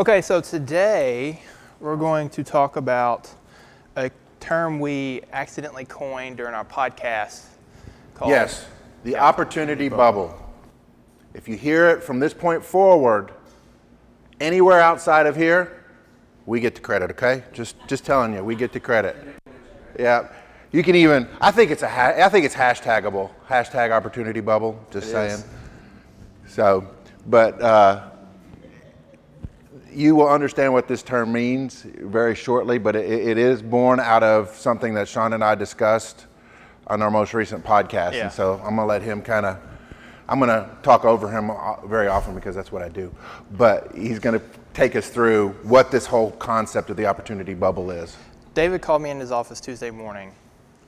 Okay, so today we're going to talk about a term we accidentally coined during our podcast called the opportunity bubble. If you hear it from this point forward, anywhere outside of here, we get the credit, okay? Just telling you, we get the credit. Yeah. You can even, I think it's hashtagable. Hashtag opportunity bubble, just saying. So, but you will understand what this term means very shortly, but it is born out of something that Sean and I discussed on our most recent podcast. Yeah. And so I'm gonna let him I'm gonna talk over him very often because that's what I do. But he's gonna take us through what this whole concept of the opportunity bubble is. David called me in his office Tuesday morning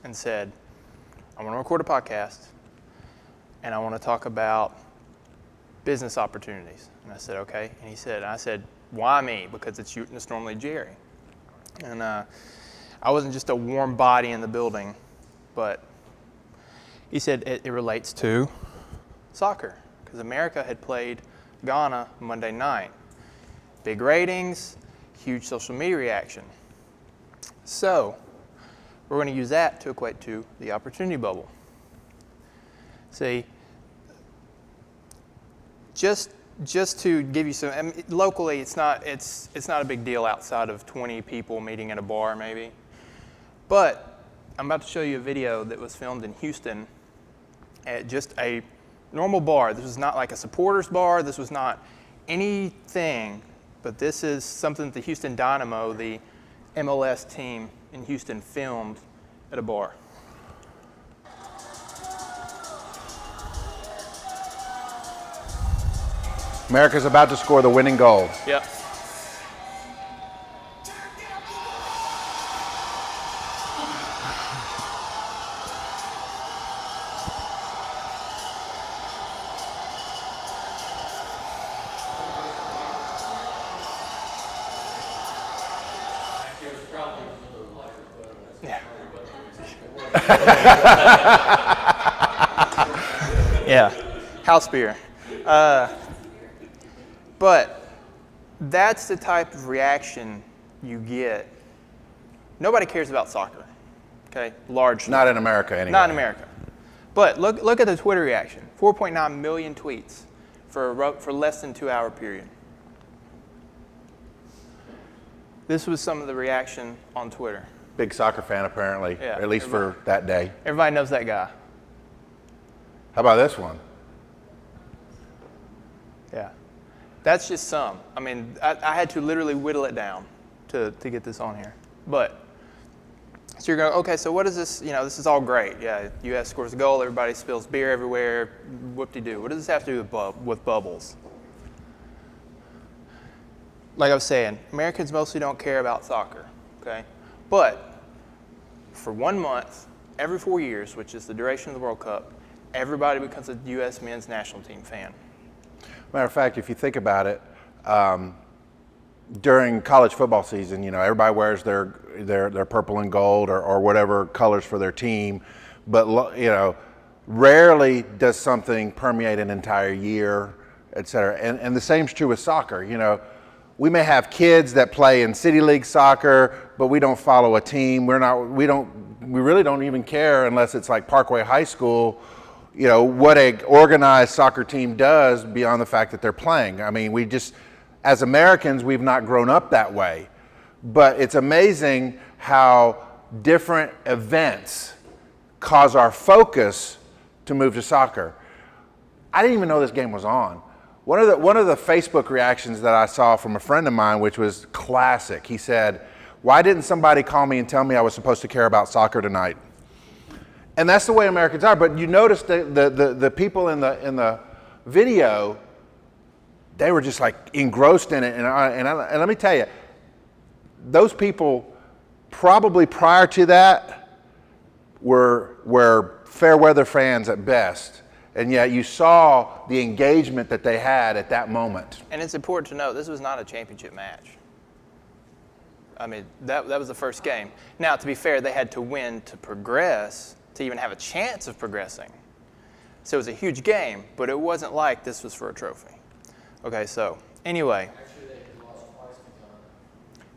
and said, I want to record a podcast and I want to talk about business opportunities. And I said, okay. And I said, why me? Because it's normally Jerry. And I wasn't just a warm body in the building, but he said it relates to soccer because America had played Ghana Monday night. Big ratings, huge social media reaction. So we're going to use that to equate to the opportunity bubble. See, just to give you some, I mean, locally it's not a big deal outside of 20 people meeting at a bar maybe. But I'm about to show you a video that was filmed in Houston at just a normal bar. This was not like a supporters bar. This was not anything, but this is something that the Houston Dynamo, the MLS team in Houston, filmed at a bar. America's about to score the winning goal. Yep. Yeah, house beer. But that's the type of reaction you get. Nobody cares about soccer, okay? Largely. Not in America anyway. Not in America. But look at the Twitter reaction. 4.9 million tweets for less than 2 hour period. This was some of the reaction on Twitter. Big soccer fan apparently, Yeah, at least for that day. Everybody knows that guy. How about this one? Yeah. That's just some. I mean, I had to literally whittle it down to get this on here. But, so you're going, okay, so what is this? You know, this is all great. Yeah, U.S. scores a goal, everybody spills beer everywhere, whoop-de-doo. What does this have to do with bubbles? Like I was saying, Americans mostly don't care about soccer, okay? But for 1 month, every 4 years, which is the duration of the World Cup, everybody becomes a U.S. men's national team fan. Matter of fact, if you think about it, during college football season, you know, everybody wears their purple and gold or whatever colors for their team, but you know, rarely does something permeate an entire year, et cetera. And the same's true with soccer. You know, we may have kids that play in city league soccer, but we don't follow a team. We really don't even care unless it's like Parkway High School. You know, what a organized soccer team does beyond the fact that they're playing. I mean, as Americans, we've not grown up that way. But it's amazing how different events cause our focus to move to soccer. I didn't even know this game was on. One of the Facebook reactions that I saw from a friend of mine, which was classic, he said, "Why didn't somebody call me and tell me I was supposed to care about soccer tonight?" And that's the way Americans are. But you notice the people in the video, they were just like engrossed in it. And let me tell you, those people probably prior to that were fair weather fans at best. And yet you saw the engagement that they had at that moment. And it's important to note, this was not a championship match. I mean, that was the first game. Now, to be fair, they had to win to progress, to even have a chance of progressing. So it was a huge game, but it wasn't like this was for a trophy. Okay, so anyway. Actually, they had lost twice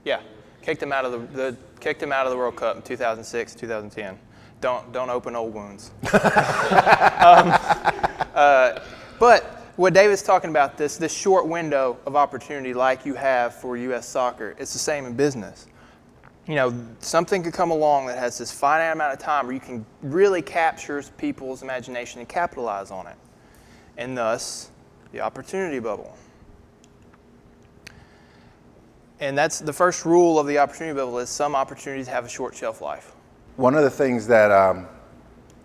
Yeah, kicked him out of the World Cup in 2006, 2010. Don't open old wounds. But what David's talking about, this short window of opportunity like you have for U.S. soccer, it's the same in business. You know, something could come along that has this finite amount of time where you can really capture people's imagination and capitalize on it. And thus, the opportunity bubble. And that's the first rule of the opportunity bubble, is some opportunities have a short shelf life. One of the things that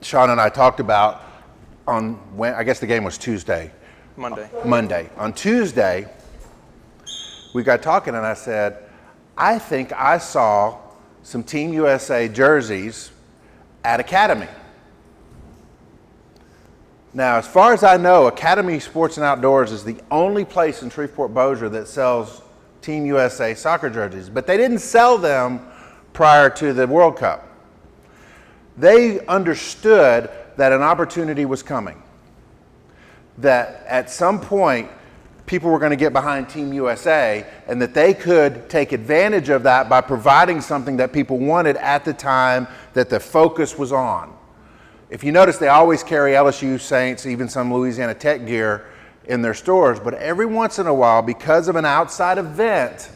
Sean and I talked about I guess the game was Tuesday. Monday. On Tuesday, we got talking and I said, I think I saw some Team USA jerseys at Academy. Now, as far as I know, Academy Sports and Outdoors is the only place in Shreveport-Bossier that sells Team USA soccer jerseys, but they didn't sell them prior to the World Cup. They understood that an opportunity was coming, that at some point people were going to get behind Team USA and that they could take advantage of that by providing something that people wanted at the time that the focus was on. If you notice, they always carry LSU, Saints, even some Louisiana Tech gear in their stores, but every once in a while, because of an outside event,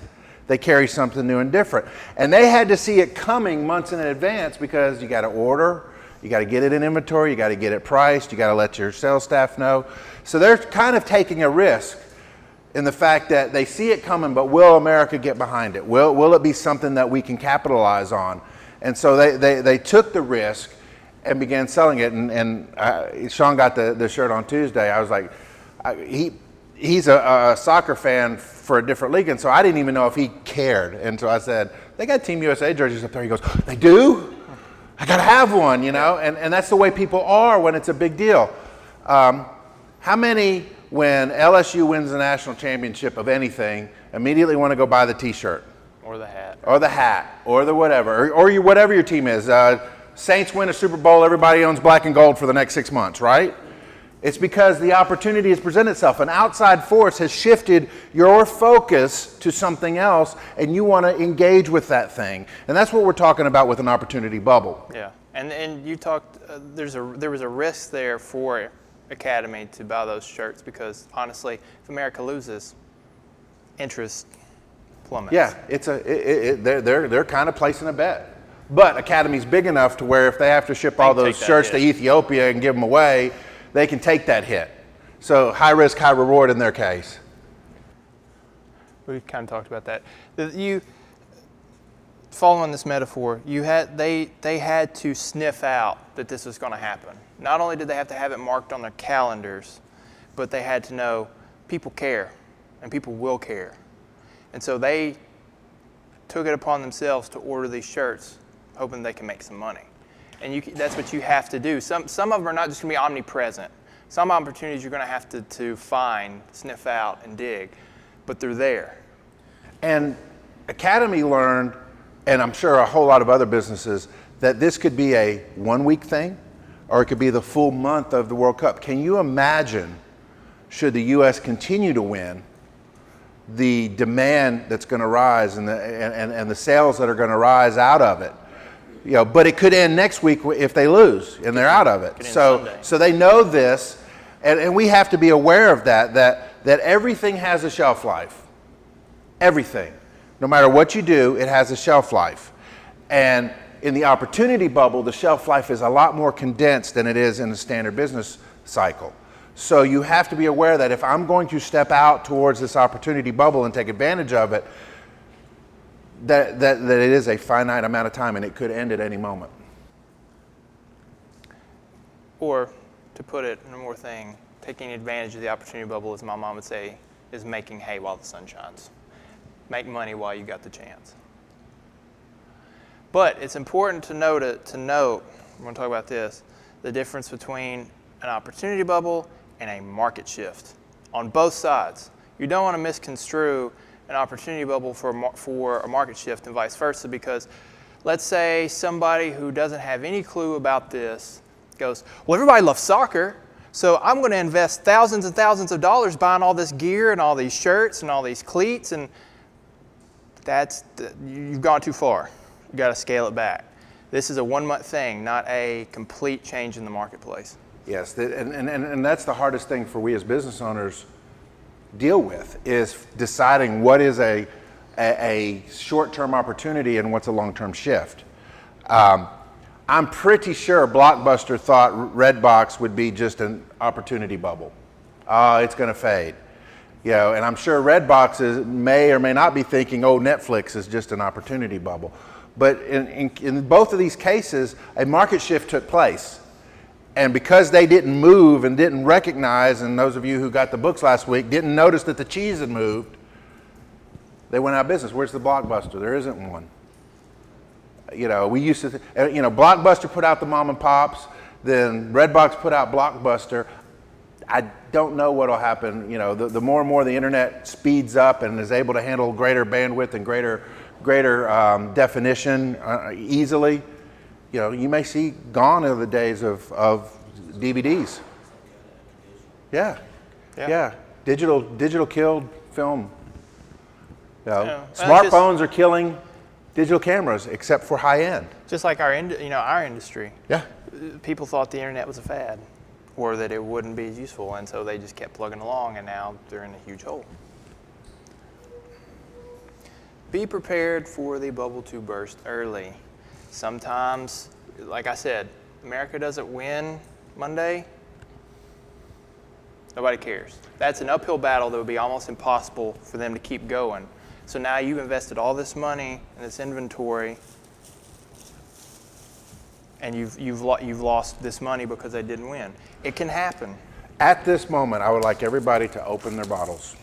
they carry something new and different. And they had to see it coming months in advance because you got to order, you got to get it in inventory, you got to get it priced, you got to let your sales staff know. So they're kind of taking a risk in the fact that they see it coming, but will America get behind it? Will it be something that we can capitalize on? And so they took the risk and began selling it. And Sean got the shirt on Tuesday. I was like, he's a soccer fan for a different league, and so I didn't even know if he cared. And so I said, they got Team USA jerseys up there. He goes, they do? I got to have one, you know? And that's the way people are when it's a big deal. How many, when LSU wins the national championship of anything, immediately want to go buy the T-shirt? Or the hat. Or the hat, or the whatever, or whatever your team is. Saints win a Super Bowl, everybody owns black and gold for the next 6 months, right? It's because the opportunity has presented itself. An outside force has shifted your focus to something else, and you want to engage with that thing. And that's what we're talking about with an opportunity bubble. Yeah, and you talked, there was a risk there for Academy to buy those shirts because, honestly, if America loses, interest plummets. Yeah, they're kind of placing a bet. But Academy's big enough to where if they have to ship all those shirts to Ethiopia and give them away, they can take that hit. So high risk, high reward in their case. We've kind of talked about that. Following this metaphor, they had to sniff out that this was going to happen. Not only did they have to have it marked on their calendars, but they had to know people care and people will care. And so they took it upon themselves to order these shirts, hoping they can make some money. And that's what you have to do. Some of them are not just going to be omnipresent. Some opportunities you're going to have to find, sniff out, and dig, but they're there. And Academy learned, and I'm sure a whole lot of other businesses, that this could be a 1 week thing, or it could be the full month of the World Cup. Can you imagine, should the U.S. continue to win, the demand that's going to rise and the sales that are going to rise out of it? You know, but it could end next week if they lose and they're out of it. So they know this, and we have to be aware of that everything has a shelf life. Everything. No matter what you do, it has a shelf life. And in the opportunity bubble, the shelf life is a lot more condensed than it is in the standard business cycle. So you have to be aware that if I'm going to step out towards this opportunity bubble and take advantage of it, that it is a finite amount of time and it could end at any moment. Or, to put it in one more thing, taking advantage of the opportunity bubble, as my mom would say, is making hay while the sun shines. Make money while you got the chance. But it's important to note, we're going to talk about this, the difference between an opportunity bubble and a market shift on both sides. You don't want to misconstrue an opportunity bubble for a market shift and vice versa, because let's say somebody who doesn't have any clue about this goes, well, everybody loves soccer, so I'm going to invest thousands and thousands of dollars buying all this gear and all these shirts and all these cleats, and you've gone too far. You got to scale it back. This is a 1 month thing, not a complete change in the marketplace. Yes, and that's the hardest thing for we as business owners deal with, is deciding what is a short-term opportunity and what's a long-term shift. I'm pretty sure Blockbuster thought Redbox would be just an opportunity bubble. It's going to fade. And I'm sure Redbox may or may not be thinking, oh, Netflix is just an opportunity bubble. But in both of these cases, a market shift took place. And because they didn't move and didn't recognize, and those of you who got the books last week didn't notice that the cheese had moved, they went out of business. Where's the Blockbuster? There isn't one. We used to, Blockbuster put out the mom and pops, then Redbox put out Blockbuster. I don't know what will happen. The more and more the internet speeds up and is able to handle greater bandwidth and greater definition easily, you may see gone are the days of DVDs. Yeah. Digital killed film. Smartphones are killing digital cameras, except for high end. Just like our industry. Yeah. People thought the internet was a fad, or that it wouldn't be as useful, and so they just kept plugging along, and now they're in a huge hole. Be prepared for the bubble to burst early. Sometimes, like I said, America doesn't win Monday. Nobody cares. That's an uphill battle that would be almost impossible for them to keep going. So now you've invested all this money in this inventory, and you've lost this money because they didn't win. It can happen. At this moment, I would like everybody to open their bottles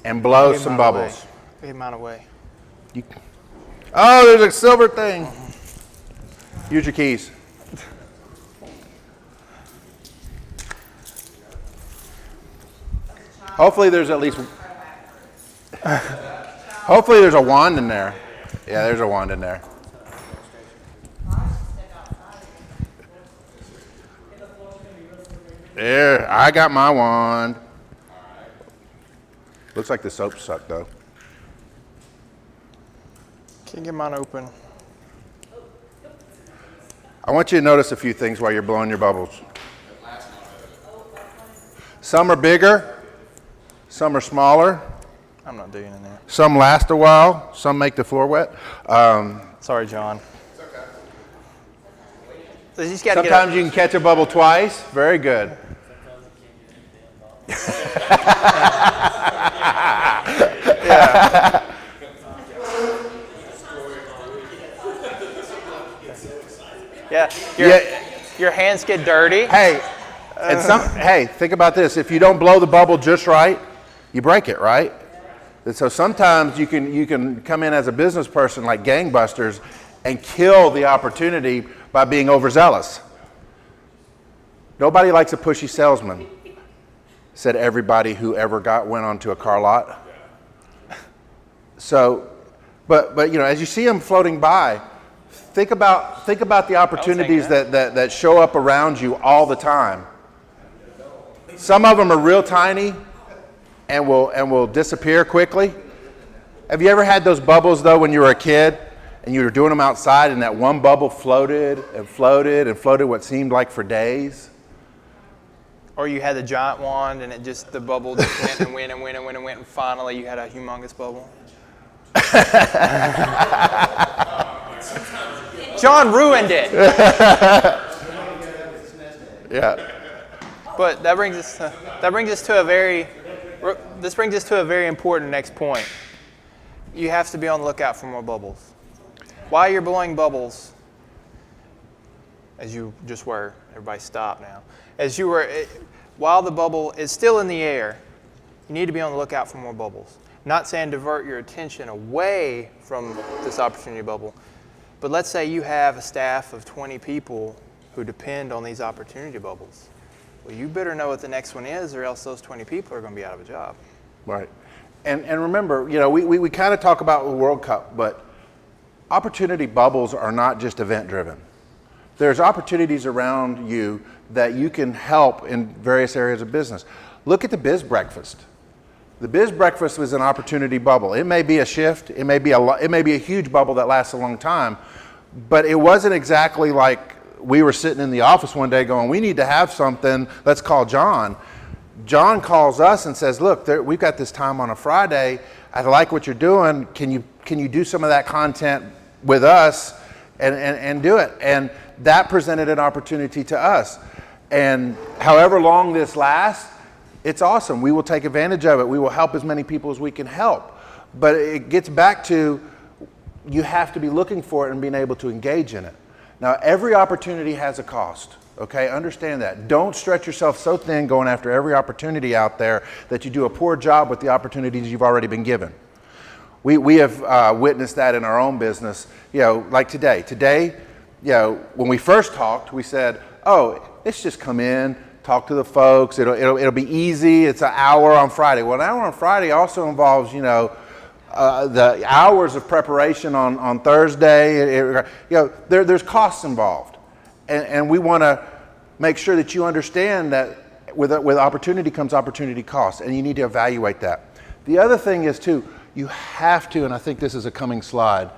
and blow some bubbles. Get mine away. Oh, there's a silver thing. Use your keys. Hopefully there's at least... Hopefully there's a wand in there. Yeah, there's a wand in there. There, I got my wand. Looks like the soap sucked though. Can't get mine open. I want you to notice a few things while you're blowing your bubbles. Some are bigger, some are smaller. I'm not digging in there. Some last a while, some make the floor wet. Sorry, John. So you just sometimes you can catch a bubble twice. Very good. Yeah. Your hands get dirty. Hey, hey, think about this. If you don't blow the bubble just right, you break it, right? And so sometimes you can come in as a business person like gangbusters and kill the opportunity by being overzealous. Nobody likes a pushy salesman, said everybody who ever went onto a car lot. So, but as you see them floating by, think about the opportunities that show up around you all the time. Some of them are real tiny and will disappear quickly. Have you ever had those bubbles though when you were a kid and you were doing them outside and that one bubble floated and floated and floated what seemed like for days? Or you had the giant wand and the bubble just went and went and went and went and went, and finally you had a humongous bubble. John ruined it. Yeah. But that brings us to a very important next point. You have to be on the lookout for more bubbles. While you're blowing bubbles, as you just were, everybody stop now. While the bubble is still in the air, you need to be on the lookout for more bubbles. Not saying divert your attention away from this opportunity bubble, but let's say you have a staff of 20 people who depend on these opportunity bubbles. Well, you better know what the next one is, or else those 20 people are going to be out of a job. Right. And remember, we kind of talk about the World Cup, but opportunity bubbles are not just event driven. There's opportunities around you that you can help in various areas of business. Look at the BIZ breakfast. The Biz Breakfast was an opportunity bubble. It may be a shift. It may be a huge bubble that lasts a long time, but it wasn't exactly like we were sitting in the office one day going, we need to have something, let's call John. John calls us and says, look, we've got this time on a Friday. I like what you're doing. Can you do some of that content with us and do it? And that presented an opportunity to us. And however long this lasts, it's awesome. We will take advantage of it. We will help as many people as we can help. But it gets back to, you have to be looking for it and being able to engage in it. Now, every opportunity has a cost, okay? Understand that. Don't stretch yourself so thin going after every opportunity out there that you do a poor job with the opportunities you've already been given. We have witnessed that in our own business, like today. Today, when we first talked, we said, oh, let's just come in, talk to the folks. It'll be easy. It's an hour on Friday. Well, an hour on Friday also involves, the hours of preparation on Thursday. There's costs involved, and we want to make sure that you understand that with opportunity comes opportunity costs, and you need to evaluate that. The other thing is too, you have to, and I think this is a coming slide,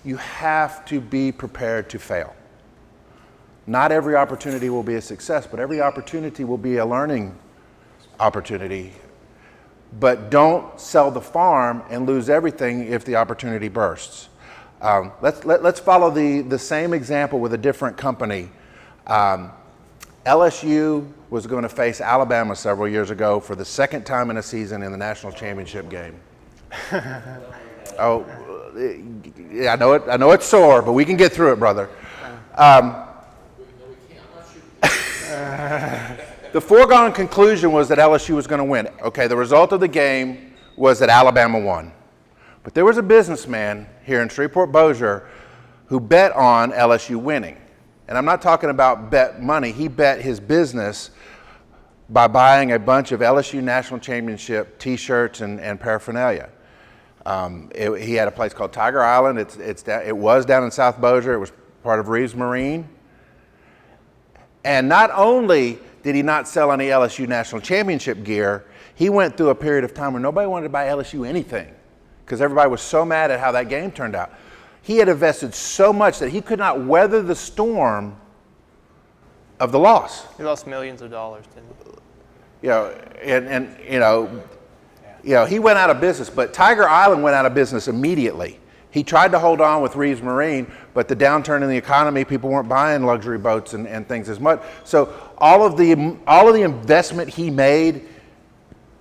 you have to be prepared to fail. Not every opportunity will be a success, but every opportunity will be a learning opportunity. But don't sell the farm and lose everything if the opportunity bursts. Let's follow the same example with a different company. LSU was going to face Alabama several years ago for the second time in a season in the national championship game. Oh, yeah, I know it's sore, but we can get through it, brother. The foregone conclusion was that LSU was going to win. Okay, the result of the game was that Alabama won. But there was a businessman here in Shreveport-Bossier who bet on LSU winning. And I'm not talking about bet money. He bet his business by buying a bunch of LSU National Championship T-shirts and paraphernalia. He had a place called Tiger Island. It was down in South Bossier. It was part of Reeves Marine. And not only did he not sell any LSU National Championship gear, he went through a period of time where nobody wanted to buy LSU anything because everybody was so mad at how that game turned out. He had invested so much that he could not weather the storm of the loss. He lost millions of dollars, didn't he? He went out of business, but Tiger Island went out of business immediately. He tried to hold on with Reeves Marine, but the downturn in the economy, people weren't buying luxury boats and things as much. So all of the investment he made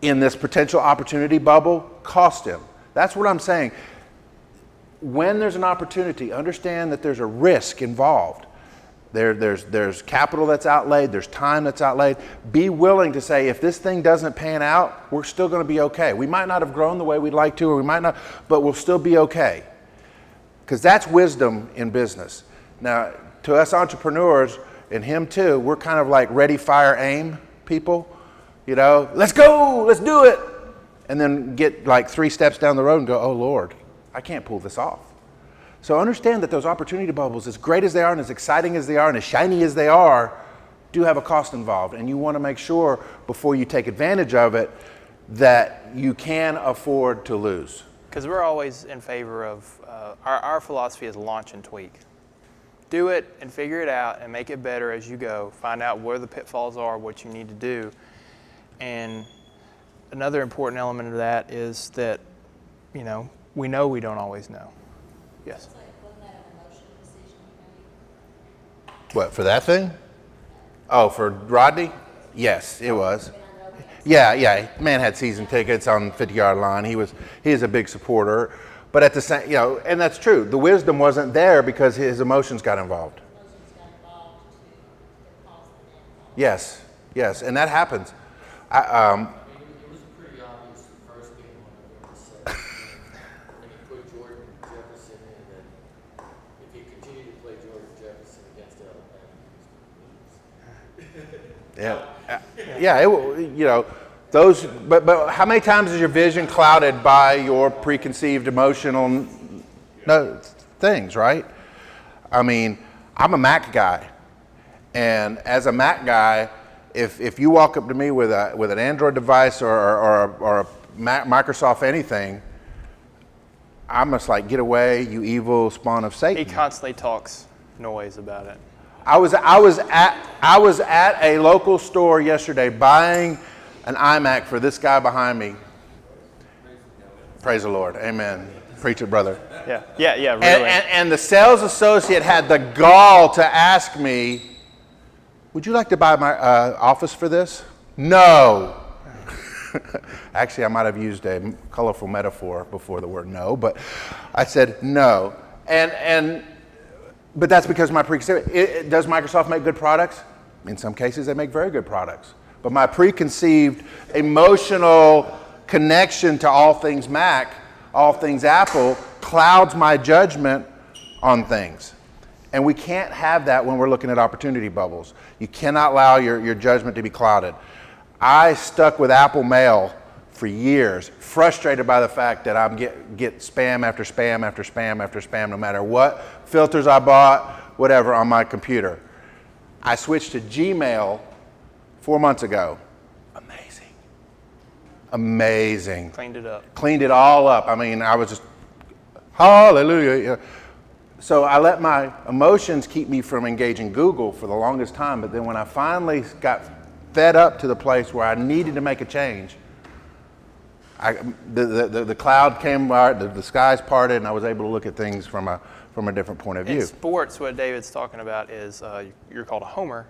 in this potential opportunity bubble cost him. That's what I'm saying. When there's an opportunity, understand that there's a risk involved. There's capital that's outlaid, there's time that's outlaid. Be willing to say, if this thing doesn't pan out, we're still going to be okay. We might not have grown the way we'd like to, or we might not, but we'll still be okay. Because that's wisdom in business. Now, to us entrepreneurs, and him too, we're kind of like ready, fire, aim people. Let's go, let's do it. And then get like 3 steps down the road and go, oh Lord, I can't pull this off. So understand that those opportunity bubbles, as great as they are and as exciting as they are and as shiny as they are, do have a cost involved. And you want to make sure before you take advantage of it that you can afford to lose. Because we're always in favor of, our philosophy is launch and tweak. Do it and figure it out and make it better as you go. Find out where the pitfalls are, what you need to do. And another important element of that is that, we know we don't always know. Yes? Wasn't that an emotional decision you made? What, for that thing? Oh, for Rodney? Yes, it was. Yeah. Man had season tickets on 50-yard line. He is a big supporter. But at the same, and that's true. The wisdom wasn't there because his emotions got involved. Emotions got involved to cause the downfall. Yes, and that happens. It was pretty obvious the first game on November 7th when he put Jordan Jefferson in, and if he continued to play Jordan Jefferson against Alabama, those. But how many times is your vision clouded by your preconceived emotional things, right? I mean, I'm a Mac guy, and as a Mac guy, if you walk up to me with an Android device or a Microsoft anything, I'm just like, get away, you evil spawn of Satan. He constantly talks noise about it. I was at a local store yesterday buying an iMac for this guy behind me. Praise the Lord. Amen. Preach it, brother. Yeah, really. And the sales associate had the gall to ask me, would you like to buy my office for this? No. Actually, I might have used a colorful metaphor before the word no, but I said no. But that's because my preconceived, does Microsoft make good products? In some cases, they make very good products. But my preconceived emotional connection to all things Mac, all things Apple, clouds my judgment on things. And we can't have that when we're looking at opportunity bubbles. You cannot allow your judgment to be clouded. I stuck with Apple Mail for years, frustrated by the fact that I get spam after spam after spam after spam, no matter what filters I bought, whatever, on my computer. I switched to Gmail 4 months ago. Amazing. Cleaned it up. Cleaned it all up. I mean, I was just, hallelujah. So I let my emotions keep me from engaging Google for the longest time, but then when I finally got fed up to the place where I needed to make a change, the cloud came, the skies parted, and I was able to look at things from a different point of view. In sports, what David's talking about is you're called a homer,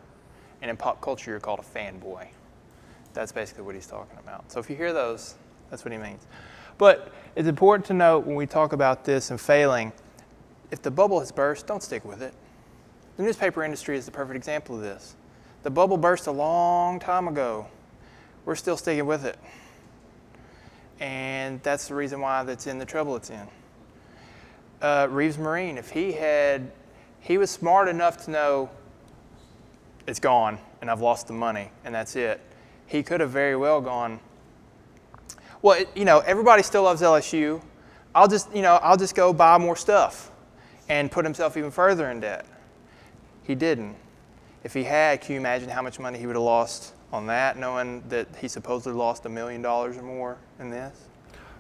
and in pop culture, you're called a fanboy. That's basically what he's talking about. So if you hear those, that's what he means. But it's important to note when we talk about this and failing, if the bubble has burst, don't stick with it. The newspaper industry is the perfect example of this. The bubble burst a long time ago. We're still sticking with it. And that's the reason why that's in the trouble it's in. Reeves Marine, if he was smart enough to know it's gone and I've lost the money and that's it, he could have very well gone, well, everybody still loves LSU. I'll just go buy more stuff and put himself even further in debt. He didn't. If he had, can you imagine how much money he would have lost on that, knowing that he supposedly lost $1 million or more in this?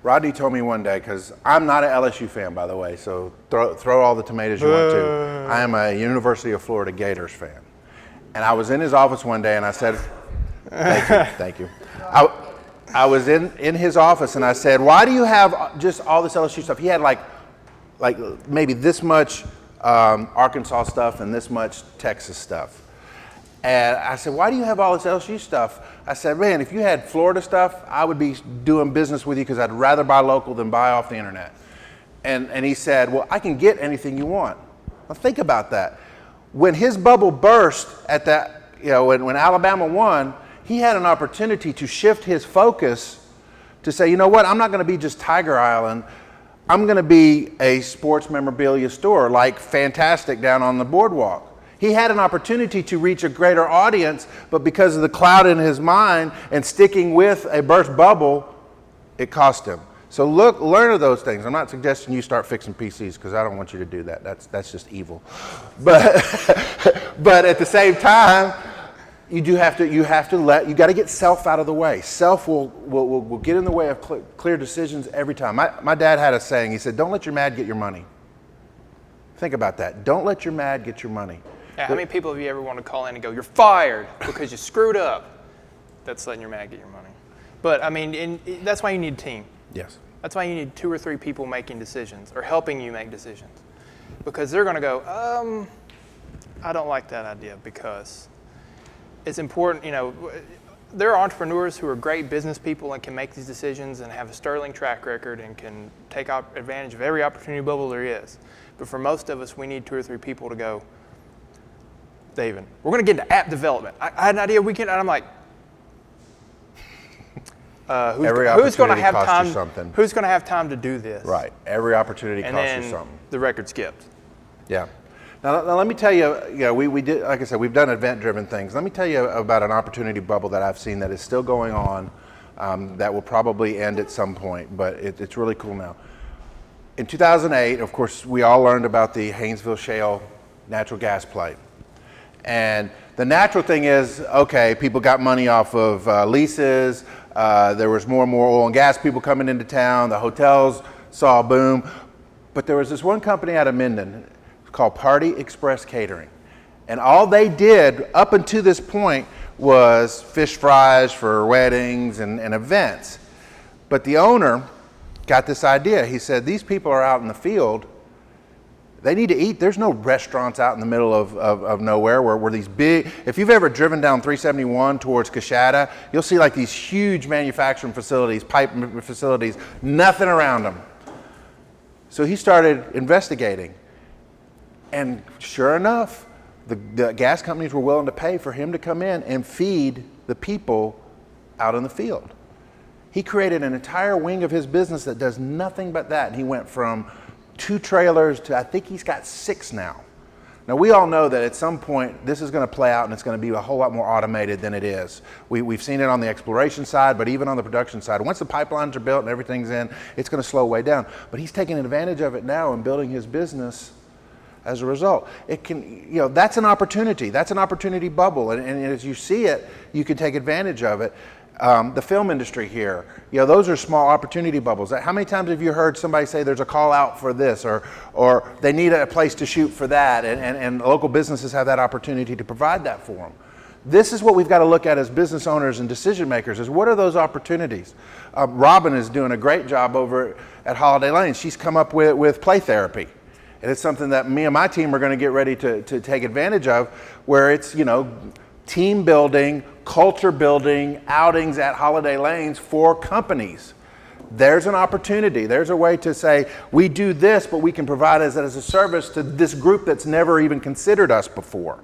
Rodney told me one day, because I'm not an LSU fan, by the way, so throw all the tomatoes you want to. I am a University of Florida Gators fan. And I was in his office one day and I said, thank you. I was in his office and I said, why do you have just all this LSU stuff? He had like maybe this much Arkansas stuff and this much Texas stuff. And I said, why do you have all this LSU stuff? I said, man, if you had Florida stuff, I would be doing business with you because I'd rather buy local than buy off the internet. And he said, well, I can get anything you want. Well, think about that. When his bubble burst at that, when Alabama won, he had an opportunity to shift his focus to say, you know what, I'm not going to be just Tiger Island. I'm going to be a sports memorabilia store like Fantastic down on the boardwalk. He had an opportunity to reach a greater audience, but because of the cloud in his mind and sticking with a burst bubble, it cost him. So learn of those things. I'm not suggesting you start fixing PCs because I don't want you to do that. That's just evil. But at the same time, you got to get self out of the way. Self will get in the way of clear decisions every time. My dad had a saying. He said, don't let your mad get your money. Think about that. Don't let your mad get your money. Yeah, how many people have you ever want to call in and go, you're fired because you screwed up? That's letting your mad get your money. But I mean, that's why you need a team. Yes. That's why you need 2 or 3 people making decisions or helping you make decisions. Because they're going to go, I don't like that idea because it's important, there are entrepreneurs who are great business people and can make these decisions and have a sterling track record and can take advantage of every opportunity bubble there is. But for most of us, we need 2 or 3 people to go, David, we're going to get into app development. I had an idea we can, and I'm like, who's going to have time? Who's going to have time to do this? Right. Every opportunity costs you something. The record skipped. Yeah. Now let me tell you, we did, like I said, we've done event-driven things. Let me tell you about an opportunity bubble that I've seen that is still going on, that will probably end at some point, but it's really cool now. In 2008, of course, we all learned about the Haynesville Shale natural gas play. And the natural thing is, okay, people got money off of leases. There was more and more oil and gas people coming into town. The hotels saw a boom. But there was this one company out of Minden called Party Express Catering. And all they did up until this point was fish fries for weddings and events. But the owner got this idea. He said, these people are out in the field. They need to eat. There's no restaurants out in the middle of nowhere where these big, if you've ever driven down 371 towards Coshada, you'll see like these huge manufacturing facilities, pipe facilities, nothing around them. So he started investigating. And sure enough, the gas companies were willing to pay for him to come in and feed the people out in the field. He created an entire wing of his business that does nothing but that. And he went from 2 trailers to, I think he's got 6 now. Now we all know that at some point this is going to play out and it's going to be a whole lot more automated than it is. We've seen it on the exploration side, but even on the production side. Once the pipelines are built and everything's in, it's going to slow way down. But he's taking advantage of it now and building his business as a result. It can, that's an opportunity. That's an opportunity bubble. And as you see it, you can take advantage of it. The film industry here, those are small opportunity bubbles. How many times have you heard somebody say there's a call out for this or they need a place to shoot for that, and local businesses have that opportunity to provide that for them. This is what we've got to look at as business owners and decision makers, is what are those opportunities? Robin is doing a great job over at Holiday Lane. She's come up with play therapy. And it's something that me and my team are going to get ready to take advantage of, where it's, team building, culture building, outings at Holiday Lanes for companies. There's an opportunity. There's a way to say, we do this, but we can provide it as a service to this group that's never even considered us before.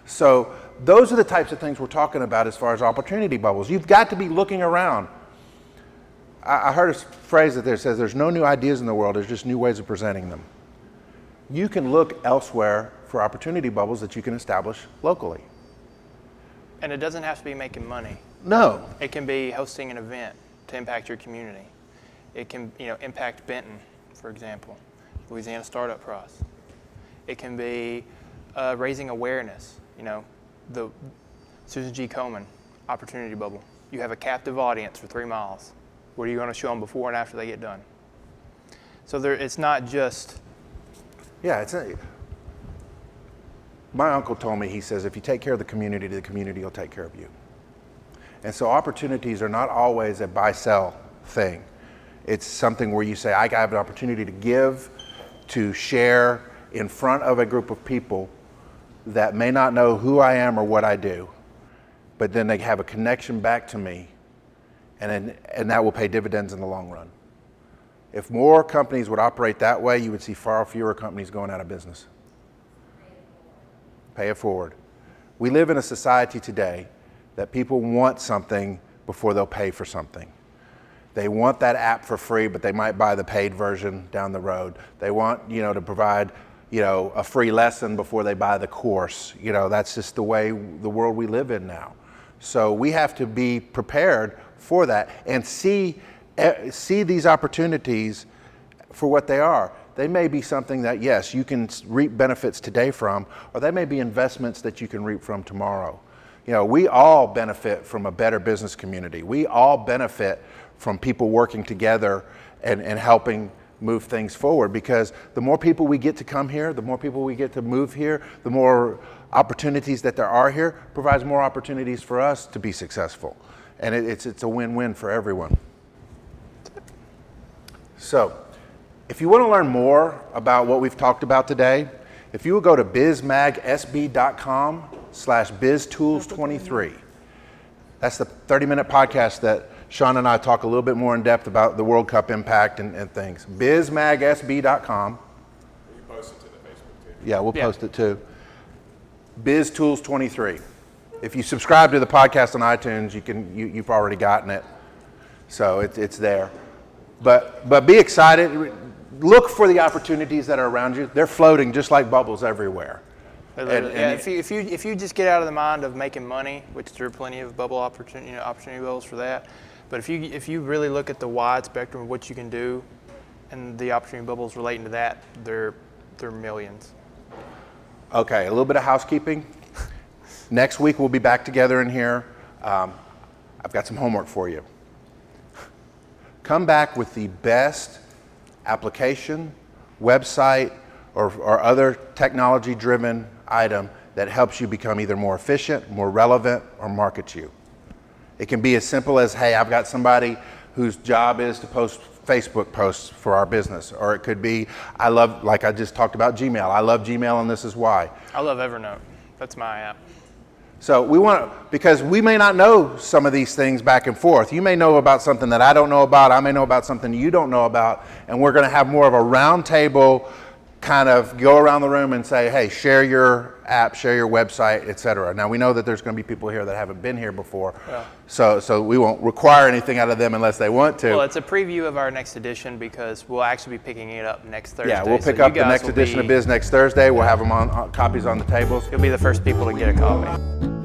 So those are the types of things we're talking about as far as opportunity bubbles. You've got to be looking around. I heard a phrase that says there's no new ideas in the world, there's just new ways of presenting them. You can look elsewhere for opportunity bubbles that you can establish locally. And it doesn't have to be making money. No. It can be hosting an event to impact your community. It can, impact Benton, for example, Louisiana Startup Prize. It can be raising awareness. The Susan G. Komen opportunity bubble. You have a captive audience for 3 miles. What are you going to show them before and after they get done? So it's not just. Yeah, my uncle told me, he says, if you take care of the community will take care of you. And so opportunities are not always a buy-sell thing. It's something where you say, I have an opportunity to give, to share in front of a group of people that may not know who I am or what I do, but then they have a connection back to me, and that will pay dividends in the long run. If more companies would operate that way, you would see far fewer companies going out of business. Pay it forward. We live in a society today that people want something before they'll pay for something. They want that app for free, but they might buy the paid version down the road. They want, to provide, a free lesson before they buy the course. That's just the way the world we live in now. So we have to be prepared for that and see these opportunities for what they are. They may be something that, yes, you can reap benefits today from, or they may be investments that you can reap from tomorrow. We all benefit from a better business community. We all benefit from people working together and helping move things forward, because the more people we get to come here, the more people we get to move here, the more opportunities that there are here provides more opportunities for us to be successful. And it's a win-win for everyone. So, if you want to learn more about what we've talked about today, if you will go to bizmagsb.com/biztools23. That's the 30-minute podcast that Sean and I talk a little bit more in depth about the World Cup impact and things. bizmagsb.com. You post it to the Facebook too. Yeah, we'll post it too. biztools23. If you subscribe to the podcast on iTunes, you've already gotten it. So it's there. But be excited. Look for the opportunities that are around you. They're floating just like bubbles everywhere. If you just get out of the mind of making money, which there are plenty of bubble opportunity bubbles for that, but if you really look at the wide spectrum of what you can do, and the opportunity bubbles relating to that, they're millions. Okay, a little bit of housekeeping. Next week we'll be back together in here. I've got some homework for you. Come back with the best application, website, or other technology-driven item that helps you become either more efficient, more relevant, or market you. It can be as simple as, hey, I've got somebody whose job is to post Facebook posts for our business. Or it could be, like I just talked about Gmail. I love Gmail and this is why. I love Evernote. That's my app. So we want to, because we may not know some of these things back and forth. You may know about something that I don't know about. I may know about something you don't know about. And we're going to have more of a round table kind of go around the room and say, hey, share your app, share your website, etc. Now we know that there's going to be people here that haven't been here before. Yeah. So we won't require anything out of them unless they want to. Well, it's a preview of our next edition because we'll actually be picking it up next Thursday. Yeah, we'll So pick you up the guys next will edition be- of Biz next Thursday. We'll have them on copies on the tables. You'll be the first people to get a copy.